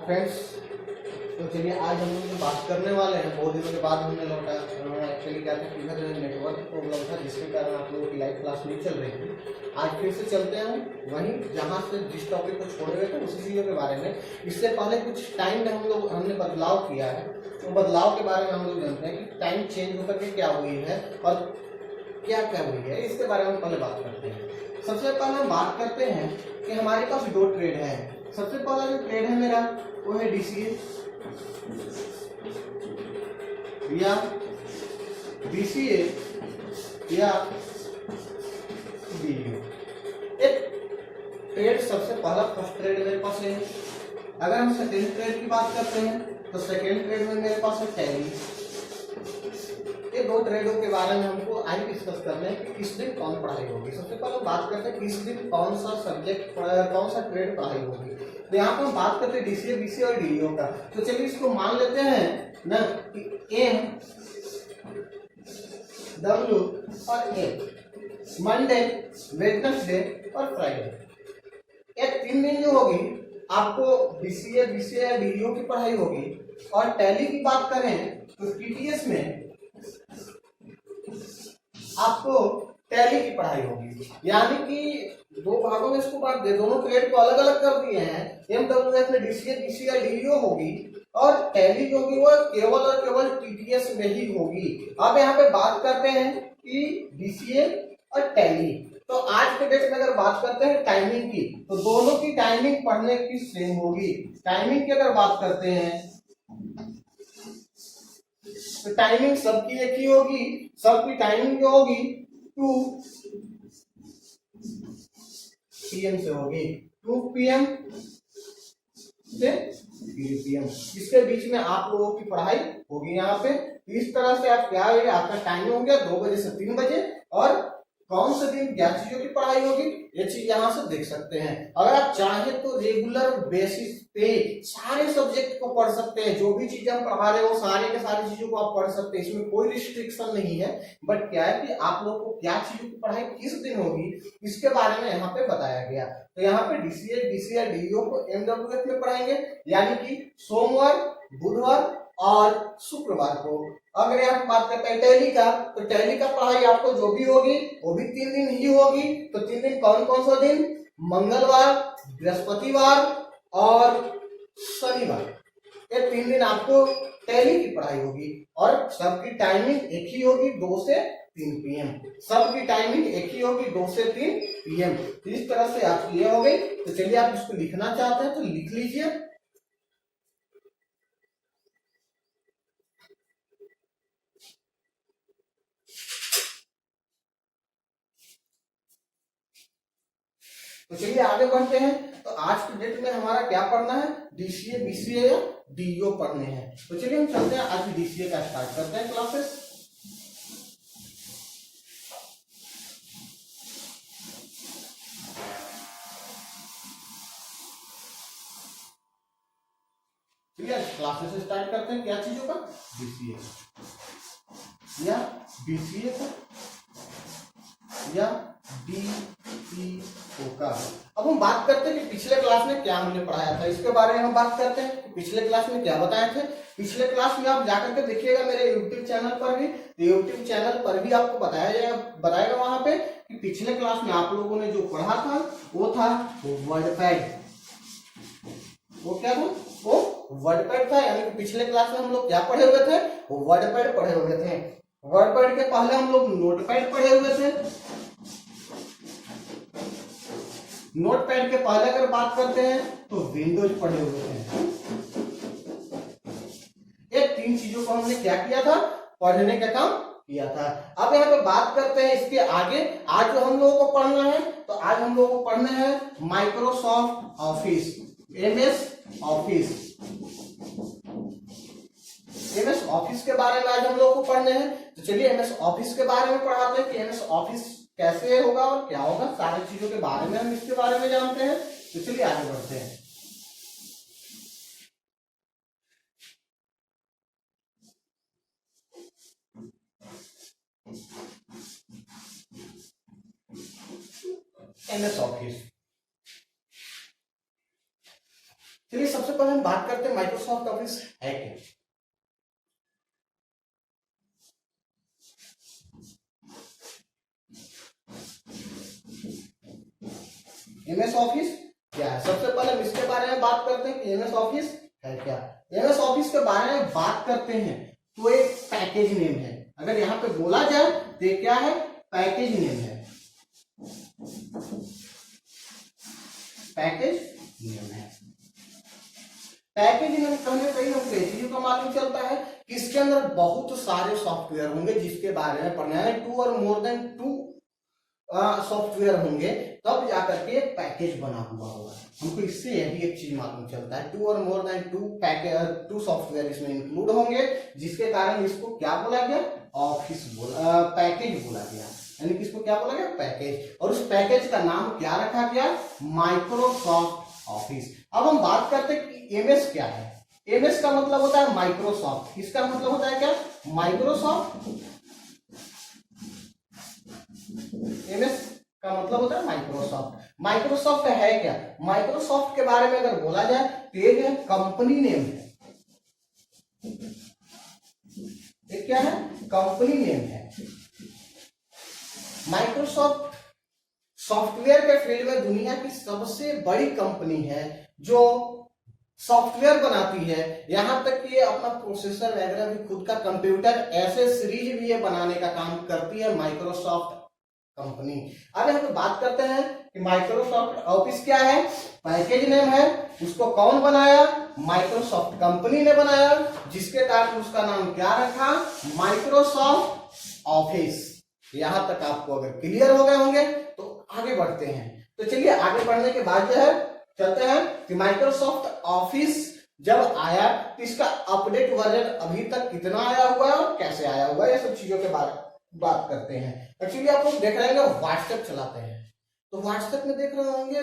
Friends, तो चलिए आज हम लोग जो बात करने वाले हैं, बहुत दिनों के बाद हमने लौटा। एक्चुअली क्या था कि इधर नेटवर्क प्रॉब्लम था, जिसके कारण आप लोगों की लाइव क्लास नहीं चल रही थी। आज फिर से चलते हैं वहीं जहाँ से जिस टॉपिक को छोड़े हुए थे उसी चीज़ों के बारे में। इससे पहले कुछ टाइम में हमने बदलाव किया है, तो बदलाव के बारे में हम लोग जानते हैं कि टाइम चेंज होकर के क्या हुई है और क्या क्या हुई है, इसके बारे में पहले बात करते हैं। सबसे पहले हम बात करते हैं कि हमारे पास दो ट्रेड है। सबसे पहला जो ट्रेड है मेरा वो है डीसीए या बीसीए या बीडीओ। एक ट्रेड सबसे पहला फर्स्ट ट्रेड मेरे पास है। अगर हम सेकेंड ट्रेड की बात करते हैं तो सेकेंड ट्रेड में मेरे पास है टैली। ये दो ट्रेडों के बारे में हमको आज डिस्कस करना है कि किस दिन कौन पढ़ाई होगी। सबसे पहले बात करते हैं किस दिन कौन सा सब्जेक्ट कौन सा ट्रेड पढ़ाई होगी। तो यहाँ पर हम बात करते हैं डीसीए, बीसीए और डीडीओ का। तो चलिए इसको मान लेते हैं ना कि एम, डब्ल्यू और ए मंडे, वेडनेसडे और फ्राइडे, ये 3 दिन जो होगी आपको बीसीए, बीसीए या डीडीओ की पढ़ाई होगी। और टैली की बात करें तो टीटीएस में आपको टैली की पढ़ाई होगी। यानी कि दो भागों में इसको बांट दे, दोनों ट्रेड को अलग अलग कर दिए हैं। एमडब्ल्यूएस में डीसीए, बीसीए या डीडीओ होगी और टैली जो होगी वो केवल और केवल टीटीएस में ही होगी। अब यहाँ पे बात करते हैं कि डीसीए और टैली। तो आज के डेट में अगर बात करते हैं टाइमिंग की, तो दोनों की टाइमिंग पढ़ने की सेम होगी। टाइमिंग की अगर बात करते हैं तो टाइमिंग सबकी एक ही होगी। सबकी टाइमिंग जो होगी 2 PM से होगी, 2 PM से 3 PM। इसके बीच में आप लोगों की पढ़ाई होगी। यहाँ पे इस तरह से आप क्या है, आपका टाइमिंग हो गया 2 बजे से 3 बजे। और कौन से दिन क्या चीजों की पढ़ाई होगी ये चीज यहाँ से देख सकते हैं। अगर आप चाहें तो रेगुलर बेसिस पे सारे सब्जेक्ट को पढ़ सकते हैं। जो भी चीजें हम पढ़ा रहे हो सारे के सारी चीजों को आप पढ़ सकते हैं, इसमें कोई रिस्ट्रिक्शन नहीं है। बट क्या है कि आप लोगों को क्या चीजों की पढ़ाई किस दिन होगी इसके बारे में यहाँ पे बताया गया। तो यहाँ पे डीसीए, बीसीए, डीडीओ को एमडब्ल्यूएस में पढ़ाएंगे, यानी कि सोमवार, बुधवार और शुक्रवार को। अगर यहाँ बात करते हैं टैली का, तो टैली का पढ़ाई आपको जो भी होगी वो भी 3 दिन ही होगी। तो 3 दिन कौन कौन सा दिन? मंगलवार, बृहस्पतिवार और शनिवार। ये 3 दिन आपको टैली की पढ़ाई होगी और सबकी टाइमिंग एक ही होगी, 2 से 3 PM। सबकी टाइमिंग एक ही होगी, 2 से 3 PM। इस तरह से आप ये हो गई। तो चलिए आप इसको लिखना चाहते हैं तो लिख लीजिए। तो चलिए आगे बढ़ते हैं। तो आज के डेट में हमारा क्या पढ़ना है? डीसीए, बीसीए या डीडीओ पढ़ने हैं। तो चलिए हम चलते हैं, आज डीसीए का स्टार्ट करते हैं क्लासेस। ठीक है, क्लासेस स्टार्ट करते हैं। क्या चीजों का? डीसीए या बीसीए का या डीईओ का। अब हम बात करते हैं कि पिछले क्लास में क्या हमने पढ़ाया था, इसके बारे में हम बात करते हैं कि पिछले क्लास में क्या बताए थे। पिछले क्लास में आप जाकर के देखिएगा मेरे यूट्यूब चैनल पर भी, तो यूट्यूब चैनल पर भी आपको बताएगा वहां पे कि पिछले क्लास में आप लोगों ने जो पढ़ा था वो था वर्डपैड। वो क्या था? वो वर्डपैड था। यानी कि पिछले क्लास में हम लोग क्या पढ़े हुए थे? वर्डपैड पढ़े हुए थे। वर्डपैड के पहले हम लोग नोटपैड पढ़े हुए थे। नोटपैड के पहले अगर बात करते हैं तो विंडोज पढ़े हुए हैं। ये 3 चीजों को हमने क्या किया था? पढ़ने का काम किया था। अब यहाँ पे बात करते हैं इसके आगे। आज जो हम लोगों को पढ़ना है, तो आज हम लोगों को पढ़ना है Microsoft office, MS office. MS office के बारे में आज हम लोगों को पढ़ने हैं। तो चलिए MS ऑफिस के बारे में पढ़ाते हैं कि MS ऑफिस कैसे होगा और क्या होगा। सारी चीजों के बारे में हम इसके बारे में जानते हैं। तो चलिए आगे बढ़ते हैं। MS ऑफिस चलिए सबसे पहले हम बात करते हैं माइक्रोसॉफ्ट ऑफिस है क्या। एमएस ऑफिस क्या है, सबसे पहले हम इसके बारे में बात करते हैं कि एमएस ऑफिस है क्या। एमएस ऑफिस के बारे में बात करते हैं तो एक पैकेज नेम है, अगर यहाँ पे बोला जाए तो ये क्या है, पैकेज नेम है, पैकेज नेम है। पैकेज नेम कहने से ही हमको ये चीजों का मालूम चलता है कि इसके अंदर बहुत सारे सॉफ्टवेयर होंगे जिसके बारे में पढ़ना है, 2 और मोर देन 2 सॉफ्टवेयर होंगे तब जाकर के पैकेज बना हुआ होगा। हमको इससे यही एक चीज मालूम चलता है, 2 और मोर देन 2 सॉफ्टवेयर इसमें इंक्लूड होंगे, जिसके कारण इसको क्या बोला गया, ऑफिस पैकेज बोला गया, यानी कि इसको क्या बोला गया, पैकेज। और उस पैकेज का नाम क्या रखा गया, माइक्रोसॉफ्ट ऑफिस। अब हम बात करते हैं कि एमएस क्या है। एमएस का मतलब होता है माइक्रोसॉफ्ट, इसका मतलब होता है क्या, माइक्रोसॉफ्ट। एमएस का मतलब होता है माइक्रोसॉफ्ट। माइक्रोसॉफ्ट है क्या, माइक्रोसॉफ्ट के बारे में अगर बोला जाए तो ये कंपनी नेम है, ये क्या है, कंपनी नेम है। माइक्रोसॉफ्ट सॉफ्टवेयर के फील्ड में दुनिया की सबसे बड़ी कंपनी है जो सॉफ्टवेयर बनाती है, यहां तक कि ये अपना प्रोसेसर वगैरह भी खुद का, कंप्यूटर ऐसे सीरीज भी ये बनाने का काम करती है माइक्रोसॉफ्ट कंपनी। अब यहाँ पे बात करते हैं कि माइक्रोसॉफ्ट ऑफिस क्या है, पैकेज नेम है, उसको कौन बनाया, माइक्रोसॉफ्ट कंपनी ने बनाया, जिसके कारण उसका नाम क्या रखा, माइक्रोसॉफ्ट ऑफिस। यहां तक आपको अगर क्लियर हो गए होंगे तो आगे बढ़ते हैं। तो चलिए आगे बढ़ने के बाद जो है चलते हैं कि माइक्रोसॉफ्ट ऑफिस जब आया तो इसका अपडेट वर्जन अभी तक कितना आया हुआ है और कैसे आया हुआ है, ये सब चीजों के बारे में बात करते हैं। एक्चुअली आप लोग देख रहे हैं व्हाट्सएप चलाते हैं तो व्हाट्सएप में देख रहे होंगे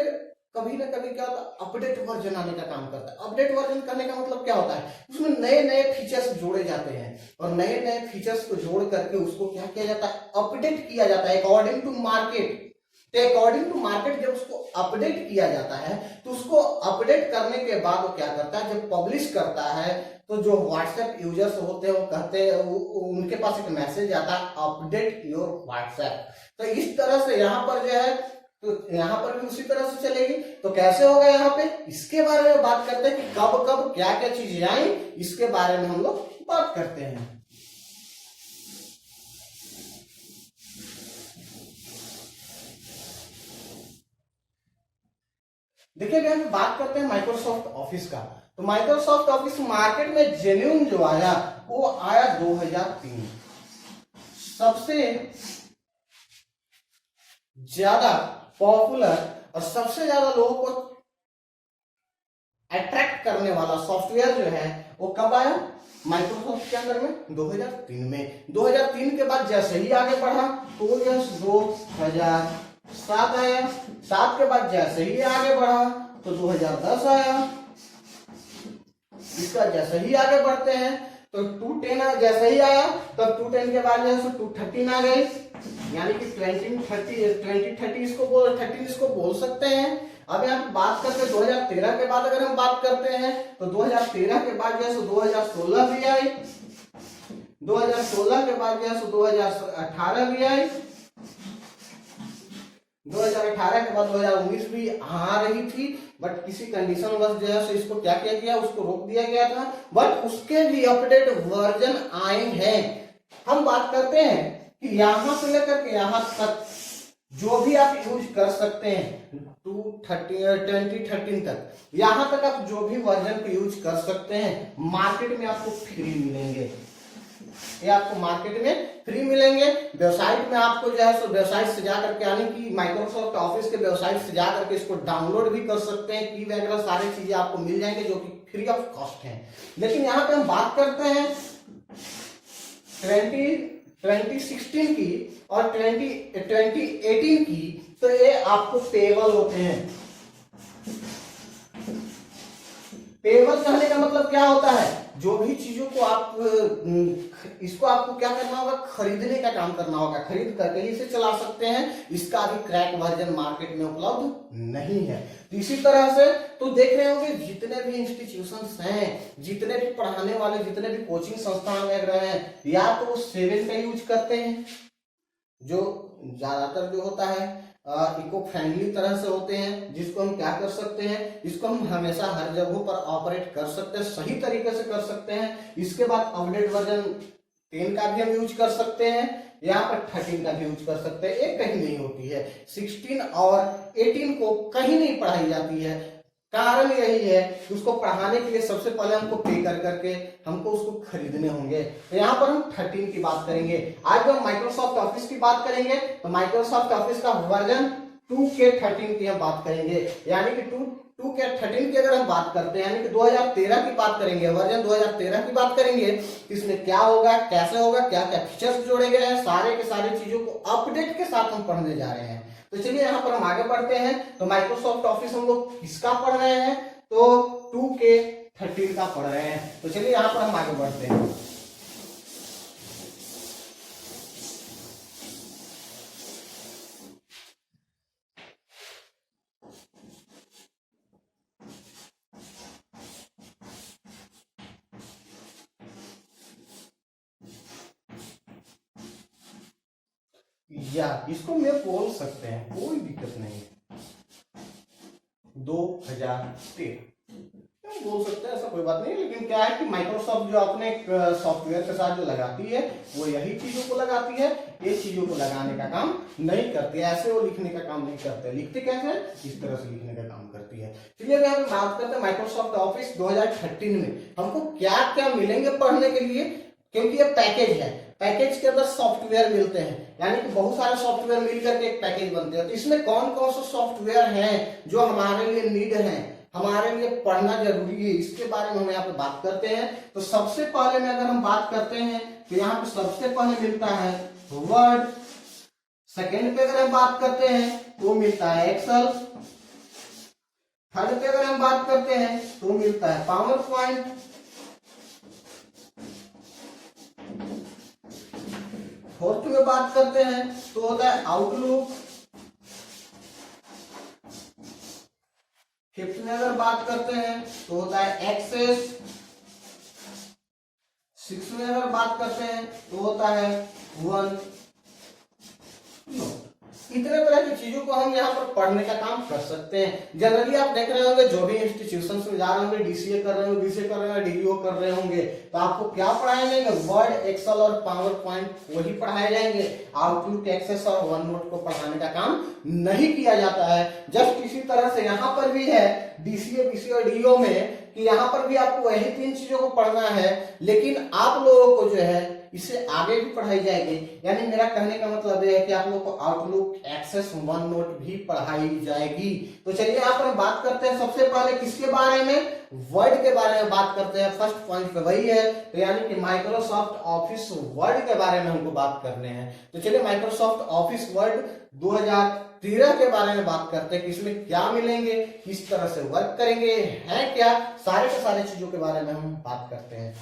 कभी ना कभी क्या होता है, अपडेट वर्जन आने का काम करता है। अपडेट वर्जन करने का मतलब क्या होता है, उसमें नए नए फीचर्स जोड़े जाते हैं और नए नए फीचर्स को जोड़ करके उसको क्या किया जाता है, अपडेट किया जाता है अकॉर्डिंग टू मार्केट। तो अकॉर्डिंग टू मार्केट जब उसको अपडेट किया जाता है तो उसको अपडेट करने के बाद वो क्या करता है, जब पब्लिश करता है तो जो व्हाट्सएप यूजर्स होते हैं वो कहते हैं, उनके पास एक मैसेज आता है, अपडेट योर व्हाट्सएप। तो इस तरह से यहाँ पर जो है, तो यहाँ पर भी उसी तरह से चलेगी। तो कैसे होगा यहाँ पे, इसके बारे में बात करते हैं कि कब कब क्या क्या चीजें आई, इसके बारे में हम लोग बात करते हैं। देखिए हम बात करते हैं माइक्रोसॉफ्ट ऑफिस का। तो माइक्रोसॉफ्ट ऑफिस मार्केट में जेन्युइन जो आया वो आया 2003। सबसे ज्यादा पॉपुलर और सबसे ज्यादा लोगों को अट्रैक्ट करने वाला सॉफ्टवेयर जो है वो कब आया, माइक्रोसॉफ्ट के अंदर में 2003 में। 2003 के बाद जैसे ही आगे बढ़ा तो 2007 आया, 7 के बाद जैसे ही आगे बढ़ा तो 2010 आया, इसका जैसे ही आगे बढ़ते हैं तो 210 जैसे ही आया तब 210 के बाद जैसे 213 आ गई, यानी कि 2030 इसको बोल सकते हैं। अब यहाँ पे बात करते हैं 2013 के बाद अगर हम बात करते हैं तो 2013 के बाद जैसे 2016 भी आई, 2016 के बाद जैसे 2018 भी आई, 2018 के बाद 2019 भी आ रही थी, बट किसी कंडीशन वश जो है इसको क्या किया गया, उसको रोक दिया गया था, बट उसके भी अपडेट वर्जन आए हैं। हम बात करते हैं कि यहां से लेकर के यहां तक जो भी आप यूज कर सकते हैं 2013 तक, यहां तक आप जो भी वर्जन को यूज कर सकते हैं मार्केट में आपको फ्री मिलेंगे, ये आपको मार्केट में फ्री मिलेंगे। वेबसाइट में आपको जो है सो वेबसाइट से जाकर के, यानी कि माइक्रोसॉफ्ट ऑफिस के वेबसाइट से जाकर के इसको डाउनलोड भी कर सकते हैं, की वगैरह सारी चीजें आपको मिल जाएंगे जो कि फ्री ऑफ कॉस्ट है। लेकिन यहाँ पे हम बात करते हैं 2016 की और 2018 की, तो ये आपको पेबल होते हैं। पेबल कहने का मतलब क्या होता है, जो भी चीजों को आप इसको आपको क्या करना होगा, खरीदने का काम करना होगा, खरीद करके ही इसे चला सकते हैं। इसका अभी क्रैक वर्जन मार्केट में उपलब्ध नहीं है। तो इसी तरह से तो देख रहे होंगे जितने भी इंस्टीट्यूशंस हैं, जितने भी पढ़ाने वाले, जितने भी कोचिंग संस्थान वगैरह हैं, या तो 7 का यूज करते हैं, जो ज्यादातर जो होता है इको फ्रेंडली तरह से होते हैं, जिसको हम क्या कर सकते हैं, इसको हम हमेशा हर जगहों पर ऑपरेट कर सकते हैं, सही तरीके से कर सकते हैं। इसके बाद अपडेट वर्जन 10 का भी हम यूज कर सकते हैं, यहाँ पर 13 का भी यूज कर सकते हैं। एक कहीं नहीं होती है, 16 और 18 को कहीं नहीं पढ़ाई जाती है। कारण यही है कि उसको पढ़ाने के लिए सबसे पहले हमको पे कर करके हमको उसको खरीदने होंगे। तो यहाँ पर हम 13 की बात करेंगे। आज जब हम माइक्रोसॉफ्ट ऑफिस की बात करेंगे तो माइक्रोसॉफ्ट ऑफिस का वर्जन 2K13 की हम बात करेंगे, यानी कि 2K13 की अगर हम बात करते हैं, यानी कि 2013 की बात करेंगे, वर्जन 2013 की बात करेंगे, इसमें क्या होगा, कैसे होगा, क्या क्या फीचर्स जोड़े गए हैं, सारे के सारे चीजों को अपडेट के साथ हम पढ़ने जा रहे हैं। तो चलिए यहाँ पर हम आगे बढ़ते हैं। तो माइक्रोसॉफ्ट ऑफिस हम लोग किसका पढ़ रहे हैं, तो 2K13 का पढ़ रहे हैं। तो चलिए यहाँ पर हम आगे बढ़ते हैं। या इसको मैं बोल सकते हैं, कोई दिक्कत नहीं है, 2013 बोल सकते हैं, ऐसा कोई बात नहीं। लेकिन क्या है कि माइक्रोसॉफ्ट जो अपने सॉफ्टवेयर के साथ जो लगाती है वो यही चीजों को लगाती है, ये चीजों को लगाने का काम नहीं करती है, ऐसे वो लिखने का काम नहीं करते। लिखते कैसे, इस तरह से लिखने का काम करती है। चलिए अगर हम बात करते हैं माइक्रोसॉफ्ट ऑफिस 2013 में हमको क्या क्या मिलेंगे पढ़ने के लिए, क्योंकि ये पैकेज है, पैकेज के अंदर सॉफ्टवेयर मिलते हैं, यानी कि बहुत सारे सॉफ्टवेयर मिलकर के एक पैकेज बनते हैं। तो इसमें कौन कौन से सॉफ्टवेयर हैं जो हमारे लिए नीड है, हमारे लिए पढ़ना जरूरी है, इसके बारे में हम यहाँ पे बात करते हैं। तो सबसे पहले में अगर हम बात करते हैं तो यहाँ पे सबसे पहले मिलता है वर्ड, सेकेंड पे अगर हम बात करते हैं तो मिलता है एक्सेल, थर्ड पे अगर हम बात करते हैं तो मिलता है पावर पॉइंट, फोर्थ में बात करते हैं तो होता है आउटलुक, फिफ्थ में अगर बात करते हैं तो होता है एक्सेस, सिक्स में अगर बात करते हैं तो होता है वन नोट। इतने तरह की चीजों को हम यहाँ पर पढ़ने का काम कर सकते हैं। जनरली आप देख रहे होंगे जो भी इंस्टीट्यूशंस में जा रहे होंगे, डीसीए कर रहे होंगे, बीसीए कर रहे होंगे, डीईओ कर रहे होंगे, तो आपको क्या पढ़ाए जाएंगे, वर्ड, एक्सेल और पावर पॉइंट वही पढ़ाए जाएंगे। आउटलुक, एक्सेस और वन नोट को पढ़ाने का काम नहीं किया जाता है। जस्ट इसी तरह से यहाँ पर भी है डीसीए, बीसीए और डीईओ में कि यहाँ पर भी आपको वही 3 चीजों को पढ़ना है, लेकिन आप लोगों को जो है इससे आगे भी पढ़ाई जाएगी। यानी मेरा कहने का मतलब यह है कि आप लोग को आउटलुक, एक्सेस, वन नोट भी पढ़ाई जाएगी। तो चलिए यहाँ पर बात करते हैं सबसे पहले किसके बारे में, वर्ड के बारे में बात करते हैं। फर्स्ट पॉइंट पे वही है, तो यानी कि माइक्रोसॉफ्ट ऑफिस वर्ड के बारे में हमको बात करने हैं। तो चलिए माइक्रोसॉफ्ट ऑफिस वर्ड 2013 के बारे में बात करते हैं कि इसमें क्या मिलेंगे, किस तरह से वर्क करेंगे, है क्या, सारे के सारे चीजों के बारे में हम बात करते हैं।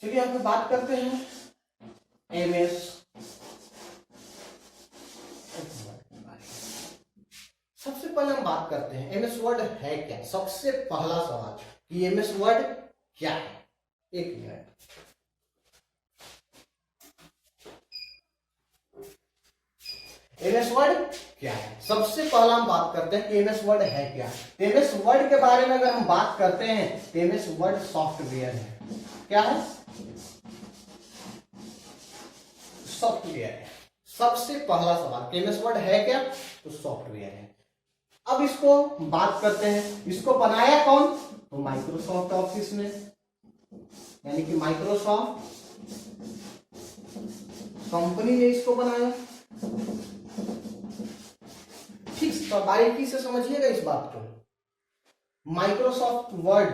चलिए यहाँ पे बात करते हैं एमएस। सबसे पहले हम बात करते हैं एमएस वर्ड है क्या। सबसे पहला सवाल कि एमएस वर्ड क्या है, एक मिनट। एमएस वर्ड क्या है, सबसे पहला हम बात करते हैं कि एमएस वर्ड है क्या। एमएस वर्ड के बारे में अगर हम बात करते हैं तो एमएस वर्ड सॉफ्टवेयर है। क्या है, सॉफ्टवेयर है। सबसे पहला सवाल एमएस वर्ड है क्या, तो सॉफ्टवेयर है। अब इसको बात करते हैं, इसको बनाया कौन, तो माइक्रोसॉफ्ट ऑफिस ने, यानी कि माइक्रोसॉफ्ट कंपनी ने इसको बनाया। ठीक, तो बारीकी से समझिएगा इस बात को। माइक्रोसॉफ्ट वर्ड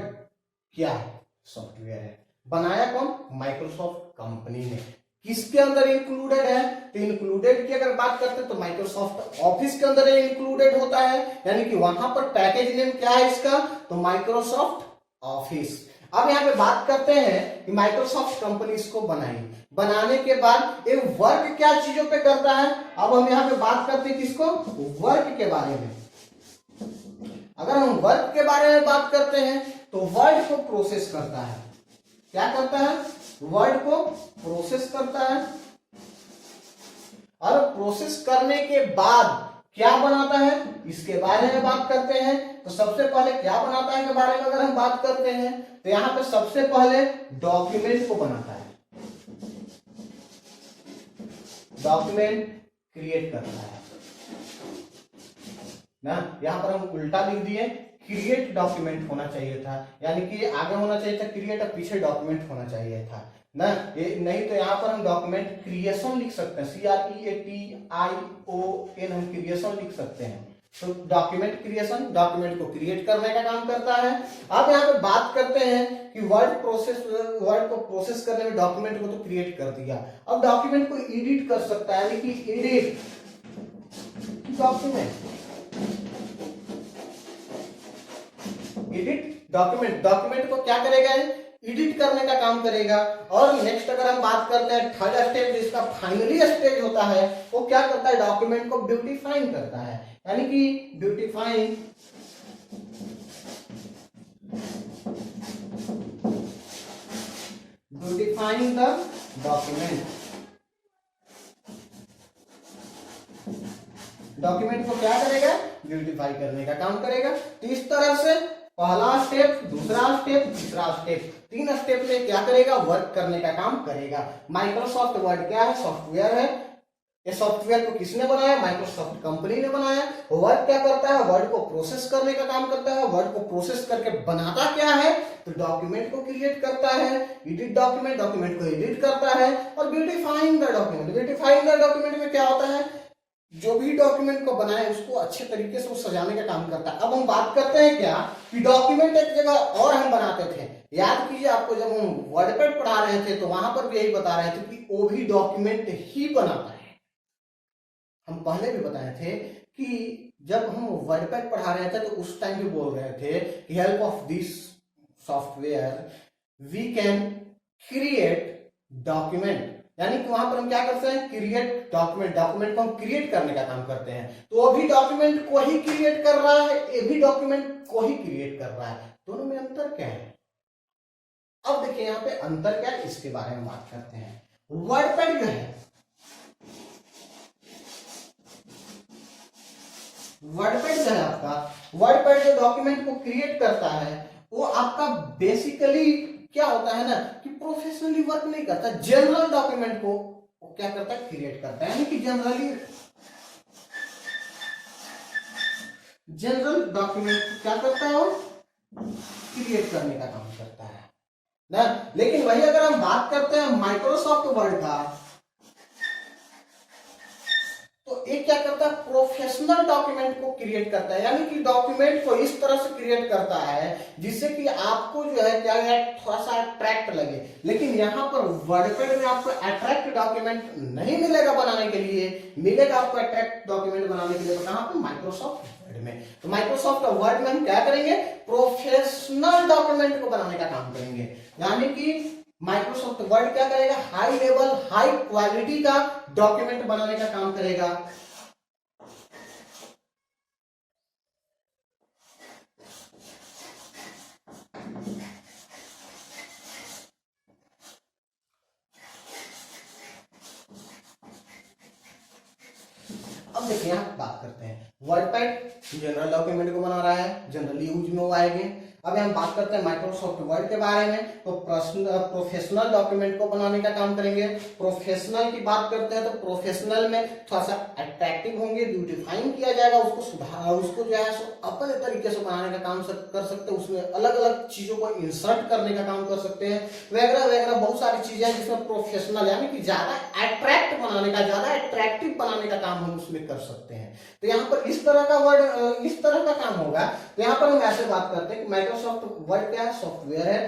क्या है, सॉफ्टवेयर है। बनाया कौन? माइक्रोसॉफ्ट कंपनी ने। किसके अंदर इंक्लूडेड है? तो इंक्लूडेड की अगर बात करते हैं तो माइक्रोसॉफ्ट ऑफिस के अंदर इंक्लूडेड होता है, यानी कि वहां पर पैकेज नेम क्या है इसका? तो माइक्रोसॉफ्ट ऑफिस। अब यहाँ पे बात करते हैं कि माइक्रोसॉफ्ट कंपनी इसको बनाई, बनाने के बाद ये वर्क क्या चीजों पे करता है? अब हम यहाँ पे बात करते हैं किसको? वर्क के बारे में। अगर हम वर्क के बारे में बात करते हैं तो वर्ड को प्रोसेस करता है। क्या करता है? वर्ड को प्रोसेस करता है, और प्रोसेस करने के बाद क्या बनाता है इसके बारे में बात करते हैं। तो सबसे पहले क्या बनाता है के बारे में अगर हम बात करते हैं तो यहां पे सबसे पहले डॉक्यूमेंट को बनाता है, डॉक्यूमेंट क्रिएट करता है ना। यहां पर हम उल्टा लिख दिए, क्रिएट डॉक्यूमेंट होना चाहिए था, यानी कि आगे होना चाहिए था क्रिएट और पीछे डॉक्यूमेंट होना चाहिए था ना। ये नहीं तो यहां पर हम डॉक्यूमेंट क्रिएशन लिख सकते हैं, CREATION हम क्रिएशन लिख सकते हैं। तो डॉक्यूमेंट क्रिएशन, डॉक्यूमेंट को क्रिएट करने का काम करता है। अब यहाँ पे बात करते हैं कि वर्ड को प्रोसेस करने में डॉक्यूमेंट को तो क्रिएट कर दिया, अब डॉक्यूमेंट को एडिट कर सकता है, यानी कि एडिट डॉक्यूमेंट, एडिट डॉक्यूमेंट को क्या करेगा? एडिट करने का काम करेगा। और नेक्स्ट अगर हम बात करते हैं थर्ड स्टेप, जिसका फाइनली स्टेज होता है, वो क्या करता है? डॉक्यूमेंट को ब्यूटीफाइन करता है, यानी कि ब्यूटीफाइन द डॉक्यूमेंट। डॉक्यूमेंट को क्या करेगा? ब्यूटीफाई करने का काम करेगा। तो इस तरह से पहला स्टेप, दूसरा स्टेप, तीसरा स्टेप, 3 स्टेप में क्या करेगा? वर्क करने का काम करेगा। माइक्रोसॉफ्ट वर्ड क्या है? सॉफ्टवेयर है। ये सॉफ्टवेयर को किसने बनाया? माइक्रोसॉफ्ट कंपनी ने बनाया। वर्ड क्या करता है? वर्ड को प्रोसेस करने का काम करता है। वर्ड को प्रोसेस करके बनाता क्या है? तो डॉक्यूमेंट को क्रिएट करता है, एडिट डॉक्यूमेंट, डॉक्यूमेंट को एडिट करता है, और ब्यूटीफाइंग द डॉक्यूमेंट। ब्यूटीफाइंग द डॉक्यूमेंट में क्या होता है? जो भी डॉक्यूमेंट को बनाए उसको अच्छे तरीके से सजाने का काम करता है। अब हम बात करते हैं क्या कि डॉक्यूमेंट एक जगह और हम बनाते थे, याद कीजिए आपको जब हम वर्डपैड पढ़ा रहे थे तो वहां पर भी यही बता रहे थे कि वो भी डॉक्यूमेंट ही बनाता है। हम पहले भी बताए थे कि जब हम वर्डपैड पढ़ा रहे थे तो उस टाइम भी बोल रहे थे कि help of this software we can create document, यानी कि वहां पर हम क्या करते हैं? Create document. डॉक्यूमेंट को हम क्रिएट करने का काम करते हैं। तो वो भी डॉक्यूमेंट को ही क्रिएट कर रहा है, ये भी डॉक्यूमेंट को ही क्रिएट कर रहा है। दोनों में अंतर क्या है? अब देखिए यहाँ पे अंतर क्या है, इसके बारे में बात करते हैं। वर्डपैड जो है, वर्डपैड जो है आपका, वर्डपैड जो डॉक्यूमेंट को क्रिएट करता है वो आपका बेसिकली क्या होता है ना कि प्रोफेशनली वर्क नहीं करता, जनरल डॉक्यूमेंट को क्या करता है? क्रिएट करता है, यानी कि जनरल डॉक्यूमेंट क्या करता है? वो क्रिएट करने का काम करता है ना। लेकिन वही अगर हम बात करते हैं माइक्रोसॉफ्ट वर्ड का, तो एक क्या करता है? प्रोफेशनल डॉक्यूमेंट को क्रिएट करता है, यानी कि डॉक्यूमेंट को इस तरह से क्रिएट करता है जिससे कि आपको जो है क्या है? थोड़ा सा अट्रैक्ट लगे। लेकिन यहाँ पर वर्डपैड में आपको अट्रैक्ट डॉक्यूमेंट नहीं मिलेगा बनाने के लिए, मिलेगा आपको अट्रैक्ट डॉक्यूमेंट बनाने के लिए कहां पे? माइक्रोसॉफ्ट वर्ड में। तो माइक्रोसॉफ्ट वर्ड में हम क्या करेंगे? प्रोफेशनल डॉक्यूमेंट को बनाने का काम करेंगे, यानी कि माइक्रोसॉफ्ट वर्ड क्या करेगा? हाई लेवल, हाई क्वालिटी का डॉक्यूमेंट बनाने का काम करेगा। अब देखिए यहां बात करते हैं वर्डपैड जनरल डॉक्यूमेंट को बना रहा है, जनरली यूज में वो आएंगे। अब हम बात करते हैं माइक्रोसॉफ्ट वर्ड के बारे में, तो प्रोफेशनल डॉक्यूमेंट को बनाने का काम करेंगे। प्रोफेशनल की बात करते हैं तो प्रोफेशनल में थोड़ा सा अट्रैक्टिव होंगे, ब्यूटीफाइन किया जाएगा, उसको सुधार, उसको जो है अपने तरीके से बनाने का काम कर सकते हैं, उसमें अलग अलग चीजों को इंसर्ट करने का काम कर सकते हैं, वगैरह वगैरह बहुत सारी चीजें हैं जिसमें प्रोफेशनल यानी कि ज्यादा अट्रैक्ट बनाने का, ज्यादा अट्रैक्टिव बनाने का काम हम उसमें कर सकते हैं। तो यहाँ पर इस तरह का वर्ड, इस तरह का काम होगा। तो यहाँ पर हम ऐसे बात करते हैं कि माइक्रोसॉफ्ट वर्ड क्या है? सॉफ्टवेयर है,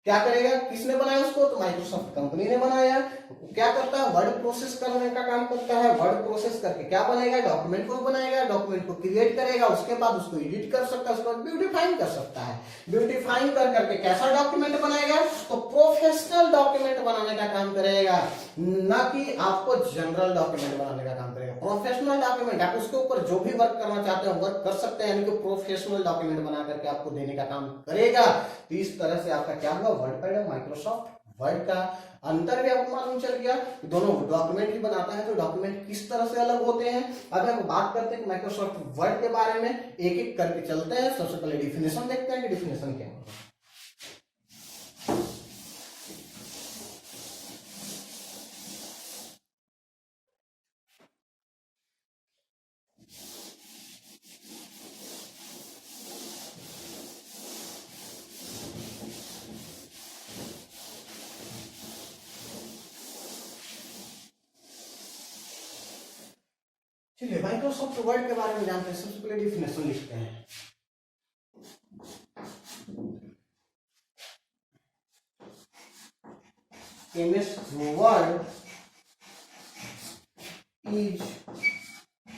क्या करेगा, किसने बनाया उसको, तो माइक्रोसॉफ्ट कंपनी ने बनाया। क्या करता है, वर्ड प्रोसेस करने का काम करता है। वर्ड प्रोसेस करके क्या बनेगा, डॉक्यूमेंट को बनाएगा, डॉक्यूमेंट को क्रिएट करेगा, उसके बाद उसको एडिट कर सकता है, उसको ब्यूटीफाइन कर सकता है। ब्यूटीफाइन कर करके कैसा डॉक्यूमेंट बनाएगा, तो प्रोफेशनल डॉक्यूमेंट बनाने का काम करेगा, ना कि आपको जनरल डॉक्यूमेंट बनाने का काम करेगा। प्रोफेशनल डॉक्यूमेंट आप उसके ऊपर जो भी वर्क करना चाहते हैं वर्क कर सकते हैं, यानी कि प्रोफेशनल डॉक्यूमेंट बना करके आपको देने का काम करेगा। तो इस तरह से आपका क्या हुआ, वर्डपैड और माइक्रोसॉफ्ट वर्ड का अंतर भी आपको मालूम चल गया। दोनों डॉक्यूमेंट ही बनाता है, तो डॉक्यूमेंट किस तरह से अलग होते हैं। अब हम बात करते हैं माइक्रोसॉफ्ट वर्ड के बारे में, एक एक करके चलते हैं। सबसे पहले डिफिनेशन देखते हैं कि डिफिनेशन क्या है। चलिए माइक्रोसॉफ्ट वर्ड के बारे में जानते हैं। सबसे पहले डिफिनेशन लिखते हैं। MS Word is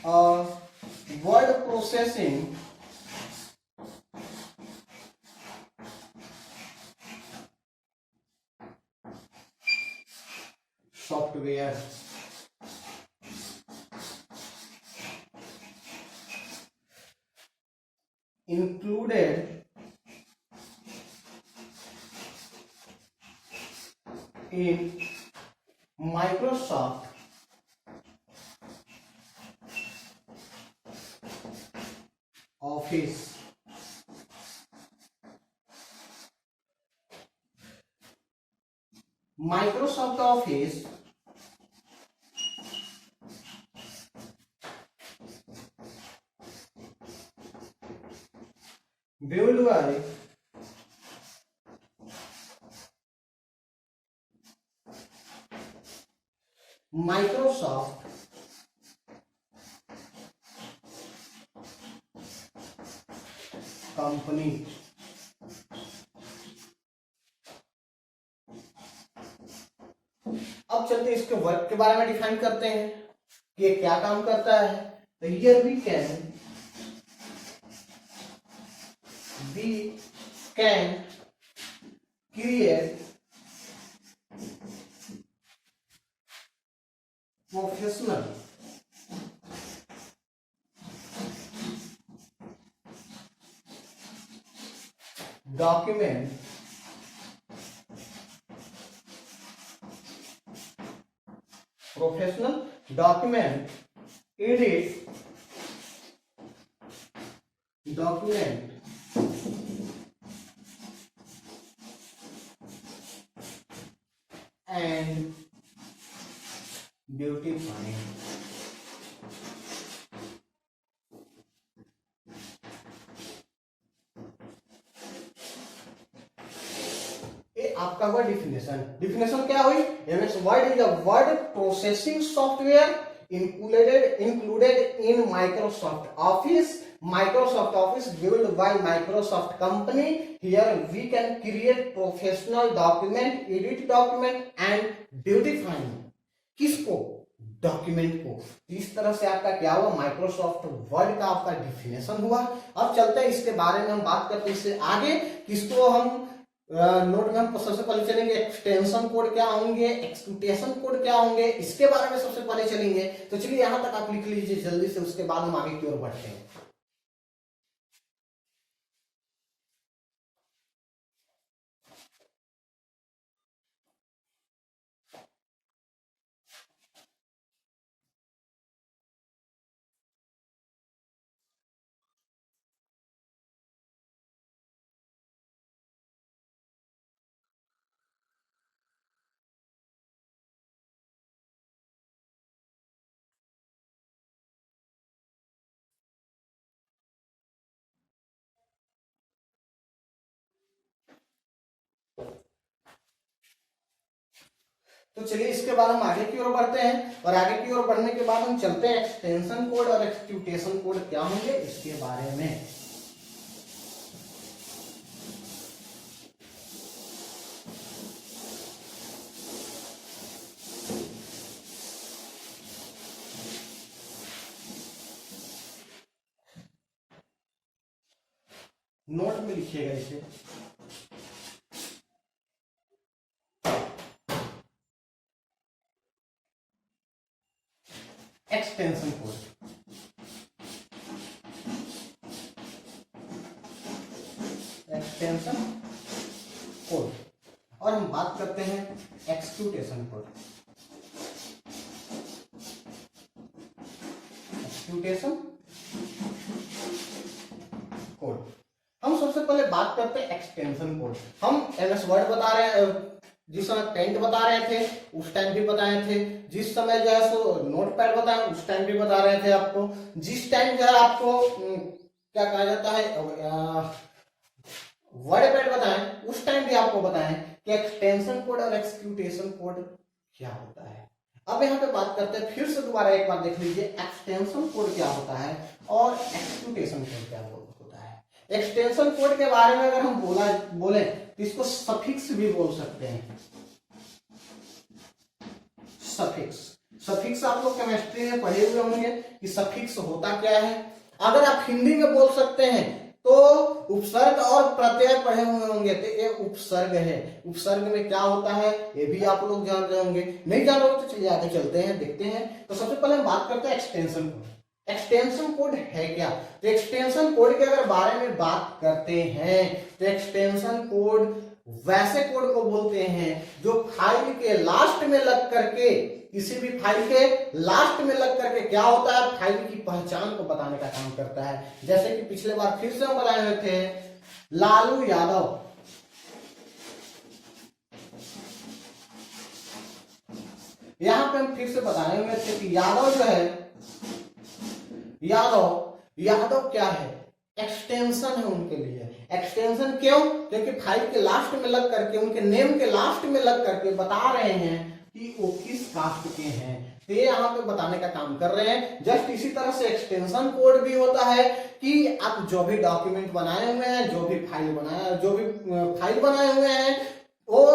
a word processing software included in Microsoft Office Microsoft Office built by Microsoft company. अब चलते हैं इसके वर्क के बारे में डिफाइन करते हैं कि ये क्या काम करता है। तो here we can create professional document edit document and beautifying। आपका हुआ डिफिनेशन क्या हुई, MS Word is a word processing software included in Microsoft Office built by Microsoft company। Here we can create professional document, edit document and beautify किसको, document को। इस तरह से आपका क्या हुआ, माइक्रोसॉफ्ट वर्ड का आपका डिफिनेशन हुआ। अब चलते हैं इसके बारे में हम बात करते हैं इससे आगे, किसको हम नोट में हम सबसे पहले चलेंगे एक्सटेंशन कोड क्या होंगे, एक्सक्यूटेशन कोड क्या होंगे, इसके बारे में सबसे पहले चलेंगे। तो चलिए यहां तक आप लिख लीजिए जल्दी से, उसके बाद हम आगे की ओर बढ़ते हैं। तो चलिए इसके बाद हम आगे की ओर बढ़ते हैं, और आगे की ओर बढ़ने के बाद हम चलते हैं एक्सटेंशन कोड और एक्सक्यूटेशन कोड क्या होंगे इसके बारे में। नोट में लिखिएगा इसे। Extension code, extension code. और हम बात करते हैं एक्सक्यूटेशन कोड। एक्सक्यूटेशन कोड, हम सबसे पहले बात करते हैं एक्सटेंशन कोड। हम एमएस वर्ड बता रहे हैं, जिस समय पेंट बता रहे थे उस टाइम भी बताए थे, जिस समय जो है सो नोटपैड बताया उस टाइम भी बता रहे थे आपको, जिस टाइम जो है आपको क्या कहा जाता है वर्ड पैड बताएं उस टाइम भी आपको बताएं कि एक्सटेंशन कोड और एक्सक्यूटेशन कोड क्या होता है। अब यहाँ पे बात करते हैं, फिर से दोबारा एक बार देख लीजिए एक्सटेंशन कोड क्या होता है और एक्सक्यूटेशन कोड क्या होता है। एक्सटेंशन कोड के बारे में अगर हम बोले तो इसको सफिक्स भी बोल सकते हैं। सफिक्स, सफिक्स आप लोग केमिस्ट्री में पढ़े हुए होंगे कि सफिक्स होता क्या है। अगर आप हिंदी में बोल सकते हैं तो उपसर्ग और प्रत्यय पढ़े हुए होंगे, तो ये उपसर्ग है। उपसर्ग में क्या होता है ये भी आप लोग जान रहे होंगे, नहीं जान रहे तो चलिए आगे चलते हैं, देखते हैं। तो सबसे पहले हम बात करते हैं एक्सटेंशन कोड। एक्सटेंशन कोड है क्या? तो एक्सटेंशन कोड के अगर बारे में बात करते हैं तो एक्सटेंशन कोड वैसे कोड को बोलते हैं जो फाइल के लास्ट में लग करके, किसी भी फाइल के लास्ट में लग करके क्या होता है, फाइल की पहचान को बताने का काम करता है। जैसे कि पिछले बार फिर से हम बताए हुए थे लालू यादव, यहां पे हम फिर से बताए हुए थे कि यादव जो है, यादव क्या है, एक्सटेंशन है उनके लिए। एक्सटेंशन क्यों? क्योंकि फाइल के लास्ट में लग करके, उनके नेम के लास्ट में लग करके बता रहे हैं कि वो किस कास्ट के हैं, तो ये यहाँ पे बताने का काम कर रहे हैं। जस्ट इसी तरह से एक्सटेंशन कोड भी होता है कि आप जो भी डॉक्यूमेंट बनाए हुए हैं, जो भी फाइल बनाए हुए हैं वो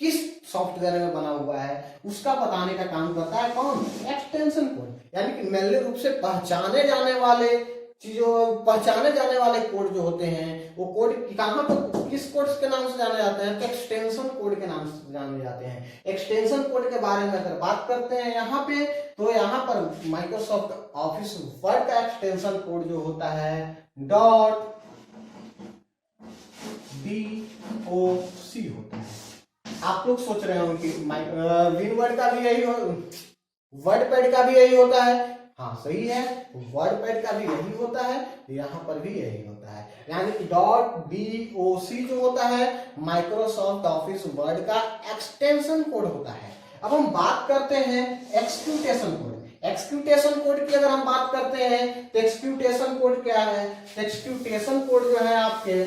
किस सॉफ्टवेयर में बना हुआ है उसका बताने का काम करता है कौन? Extension code. यानी कि मेनली रूप से पहचाने जाने वाले कोड जो होते हैं वो कोड कहां पर, किस कोड के नाम से जाने जाते हैं? तो एक्सटेंशन कोड के नाम से जाने जाते हैं। एक्सटेंशन कोड के बारे में अगर बात करते हैं यहाँ पे, तो यहाँ पर माइक्रोसॉफ्ट ऑफिस वर्ड का एक्सटेंशन कोड जो होता है .doc होता है। आप लोग सोच रहे होंगे कि विनवर्ड का भी यही हो, वर्डपैड का भी यही होता है। हाँ सही है, वर्डपैड का भी यही होता है, यहाँ पर भी यही होता है। यानी कि .doc जो होता है माइक्रोसॉफ्ट ऑफिस वर्ड का एक्सटेंशन कोड होता है। अब हम बात करते हैं एक्सक्यूटेशन कोड। एक्सक्यूटेशन कोड की अगर हम बात करते हैं तो एक्सक्यूटेशन कोड क्या है? एक्सक्यूटेशन कोड जो है आपके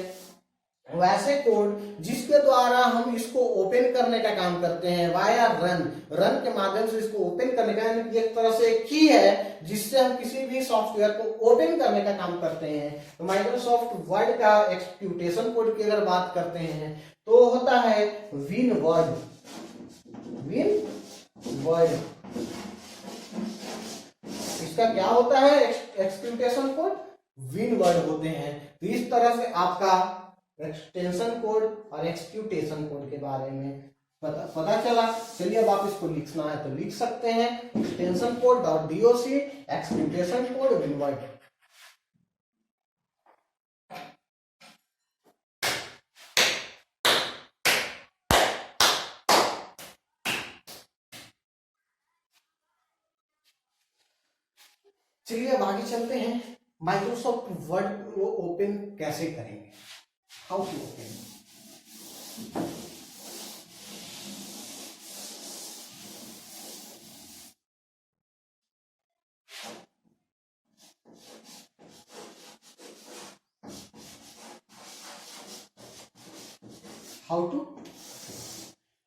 वैसे कोड जिसके द्वारा हम इसको ओपन करने का काम करते हैं वाया रन के माध्यम से इसको ओपन करने का, यानी एक तरह से की है जिससे हम किसी भी सॉफ्टवेयर को ओपन करने का काम करते हैं। तो माइक्रोसॉफ्ट वर्ड का एक्सक्यूटेशन कोड की अगर बात करते हैं तो होता है विनवर्ड। इसका क्या होता है एक्सक्यूटेशन कोड? विनवर्ड होते हैं। तो इस तरह से आपका एक्सटेंशन कोड और एक्सक्यूटेशन कोड के बारे में पता चला। चलिए अब आप इसको लिखना है तो लिख सकते हैं, extension code .doc, execution code WinWord. चलिए अब आगे चलते हैं, माइक्रोसॉफ्ट वर्ड को ओपन कैसे करेंगे, how to open. How to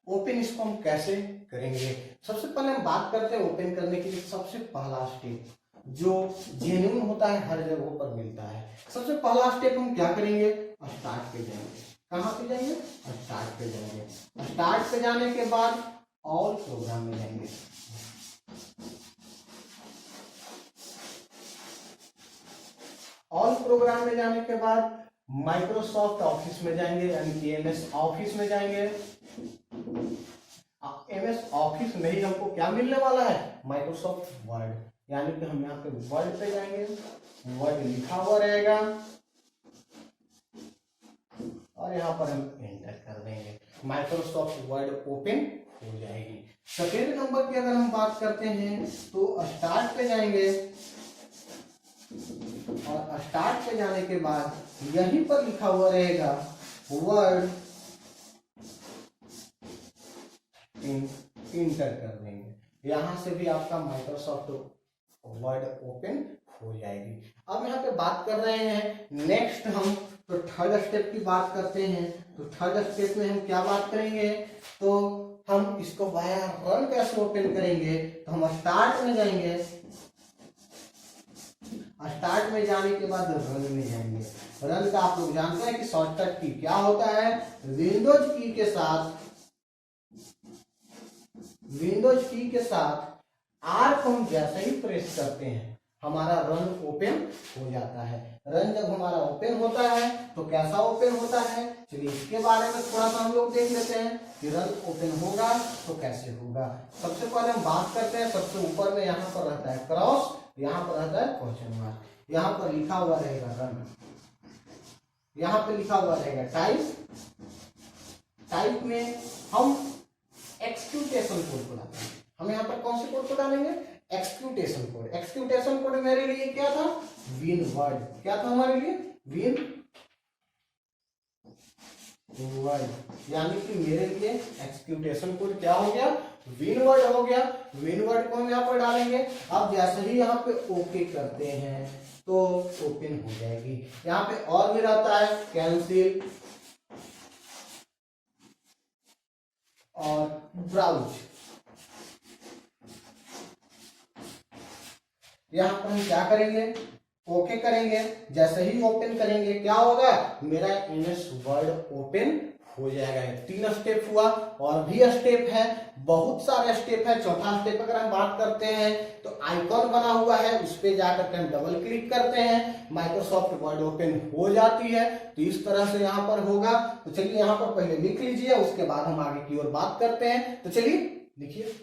open, इसको हम कैसे करेंगे? सबसे पहले हम बात करते हैं ओपन करने के लिए सबसे पहला स्टेप जो जेन्युइन होता है, हर जगहों पर मिलता है। सबसे पहला स्टेप हम क्या करेंगे? स्टार्ट पे जाएंगे। कहां पे जाएंगे? स्टार्ट पे जाएंगे। स्टार्ट पे जाने के बाद ऑल प्रोग्राम में जाएंगे। ऑल प्रोग्राम में जाने के बाद माइक्रोसॉफ्ट ऑफिस में जाएंगे, यानी कि एमएस ऑफिस में जाएंगे। एमएस ऑफिस में ही हमको क्या मिलने वाला है, माइक्रोसॉफ्ट वर्ड, यानी कि हम यहाँ पे वर्ड पे जाएंगे, वर्ड लिखा हुआ रहेगा और यहाँ पर हम एंटर कर देंगे, माइक्रोसॉफ्ट वर्ड ओपन हो जाएगी। सेकेंड नंबर की अगर हम बात करते हैं तो स्टार्ट पे जाएंगे और स्टार्ट पे जाने के बाद यहीं पर लिखा हुआ रहेगा वर्ड, इंटर कर देंगे, यहां से भी आपका माइक्रोसॉफ्ट वर्ड ओपन हो जाएगी। अब यहाँ पे बात कर रहे हैं नेक्स्ट हम, तो थर्ड स्टेप की बात करते हैं। तो थर्ड स्टेप में हम क्या बात करेंगे, तो हम इसको वाया रन कैसे ओपन करेंगे, तो हम स्टार्ट में जाएंगे, स्टार्ट में जाने के बाद रन में जाएंगे। रन का आप लोग जानते हैं कि शॉर्टकट की क्या होता है, विंडोज की के साथ, विंडोज की के साथ आर को हम जैसे ही प्रेस करते हैं हमारा रन ओपन हो जाता है। रन जब हमारा ओपन होता है तो कैसा ओपन होता है, चलिए इसके बारे में थोड़ा सा हम लोग देख लेते हैं कि रन ओपन होगा तो कैसे होगा। सबसे पहले हम बात करते हैं, सबसे ऊपर में यहाँ पर रहता है क्रॉस, यहाँ पर रहता है क्वेश्चन मार्क, यहाँ पर लिखा हुआ रहेगा रन, यहाँ पे लिखा हुआ रहेगा टाइप, टाइप में हम एक्सक्यूटेशन कोड को डालेंगे। हम यहाँ पर कौन से कोड को डालेंगे, एक्सक्यूटेशन कोड। एक्सक्यूटेशन कोड मेरे लिए क्या था, विन वर्ड, क्या था हमारे लिए, विन वर्ड, यानी कि मेरे लिए एक्सक्यूटेशन कोड क्या हो गया, विन वर्ड हो गया। विन वर्ड को हम यहाँ पर डालेंगे। अब जैसे ही यहाँ पे ओके करते हैं तो ओपन हो जाएगी। यहाँ पे और भी रहता है कैंसिल और ब्राउज, यहां पर हम क्या करेंगे, ओके करेंगे। जैसे ही ओपन करेंगे क्या होगा, मेरा एमएस वर्ड ओपन हो जाएगा। 3 स्टेप हुआ, और भी स्टेप है, बहुत सारे स्टेप है। चौथा स्टेप अगर हम बात करते हैं तो आइकॉन बना हुआ है, उस पर जाकर के हम डबल क्लिक करते हैं, माइक्रोसॉफ्ट वर्ड ओपन हो जाती है। तो इस तरह से यहाँ पर होगा। तो चलिए यहाँ पर पहले लिख लीजिए, उसके बाद हम आगे की ओर बात करते हैं। तो चलिए लिखिए,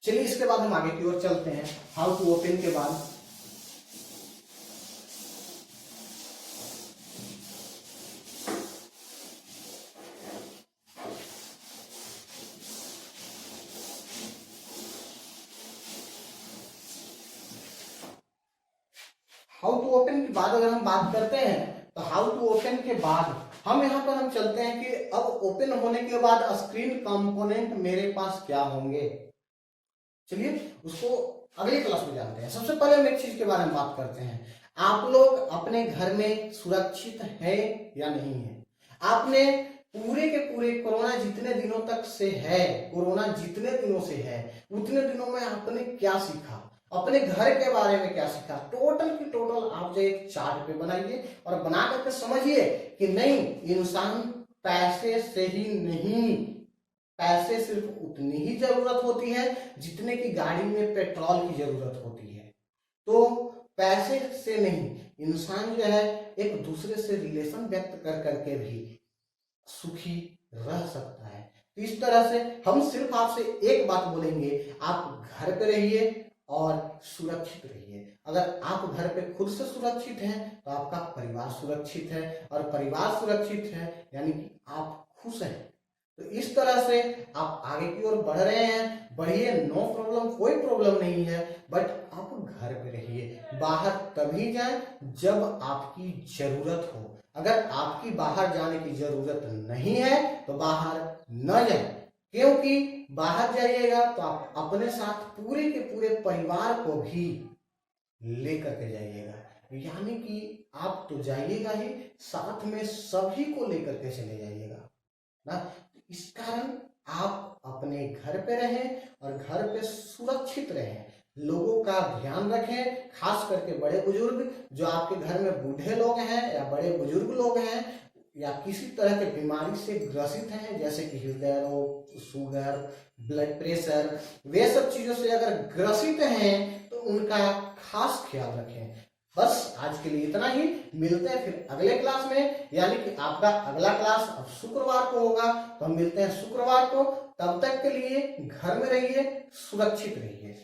चलिए इसके बाद हम आगे की ओर चलते हैं। हाउ टू ओपन के बाद हाउ टू ओपन के बाद अगर हम बात करते हैं तो हाउ टू ओपन के बाद हम यहाँ पर हम चलते हैं कि अब ओपन होने के बाद स्क्रीन कंपोनेंट मेरे पास क्या होंगे। चलिए उसको अगली क्लास में जानते हैं। सबसे पहले हम एक चीज के बारे में बात करते हैं, आप लोग अपने घर में सुरक्षित है या नहीं है। आपने पूरे के पूरे कोरोना जितने दिनों तक से है, कोरोना जितने दिनों से है, उतने दिनों में आपने क्या सीखा, अपने घर के बारे में क्या सीखा, टोटल की टोटल आप जो एक चार्ट पे बनाइए और बना करके समझिए कि नहीं, इंसान पैसे से ही नहीं, पैसे सिर्फ उतनी ही जरूरत होती है जितने की गाड़ी में पेट्रोल की जरूरत होती है। तो पैसे से नहीं, इंसान जो है एक दूसरे से रिलेशन व्यक्त कर करके भी सुखी रह सकता है। तो इस तरह से हम सिर्फ आपसे एक बात बोलेंगे, आप घर पे रहिए और सुरक्षित रहिए। अगर आप घर पे खुद से सुरक्षित हैं तो आपका परिवार सुरक्षित है, और परिवार सुरक्षित है यानी कि आप खुश हैं। तो इस तरह से आप आगे की ओर बढ़ रहे हैं, बढ़िए, नो प्रॉब्लम, कोई प्रॉब्लम नहीं है। बट आप घर पे रहिए, बाहर तभी जाएं जब आपकी जरूरत हो। अगर आपकी बाहर जाने की जरूरत नहीं है तो बाहर न जाएं, क्योंकि बाहर जाइएगा तो आप अपने साथ पूरे के पूरे परिवार को भी लेकर के जाइएगा, यानी कि आप तो जाइएगा ही, साथ में सभी को लेकर के चले जाइएगा ना। इस कारण आप अपने घर पे रहें और घर पे सुरक्षित रहें, लोगों का ध्यान रखें, खास करके बड़े बुजुर्ग जो आपके घर में बूढ़े लोग हैं या बड़े बुजुर्ग लोग हैं या किसी तरह के बीमारी से ग्रसित हैं, जैसे कि हृदय रोग, शुगर, ब्लड प्रेशर, वे सब चीजों से अगर ग्रसित हैं तो उनका खास ख्याल रखें। बस आज के लिए इतना ही, मिलते हैं फिर अगले क्लास में, यानी कि आपका अगला क्लास अब शुक्रवार को होगा, तो हम मिलते हैं शुक्रवार को। तब तक के लिए घर में रहिए, सुरक्षित रहिए।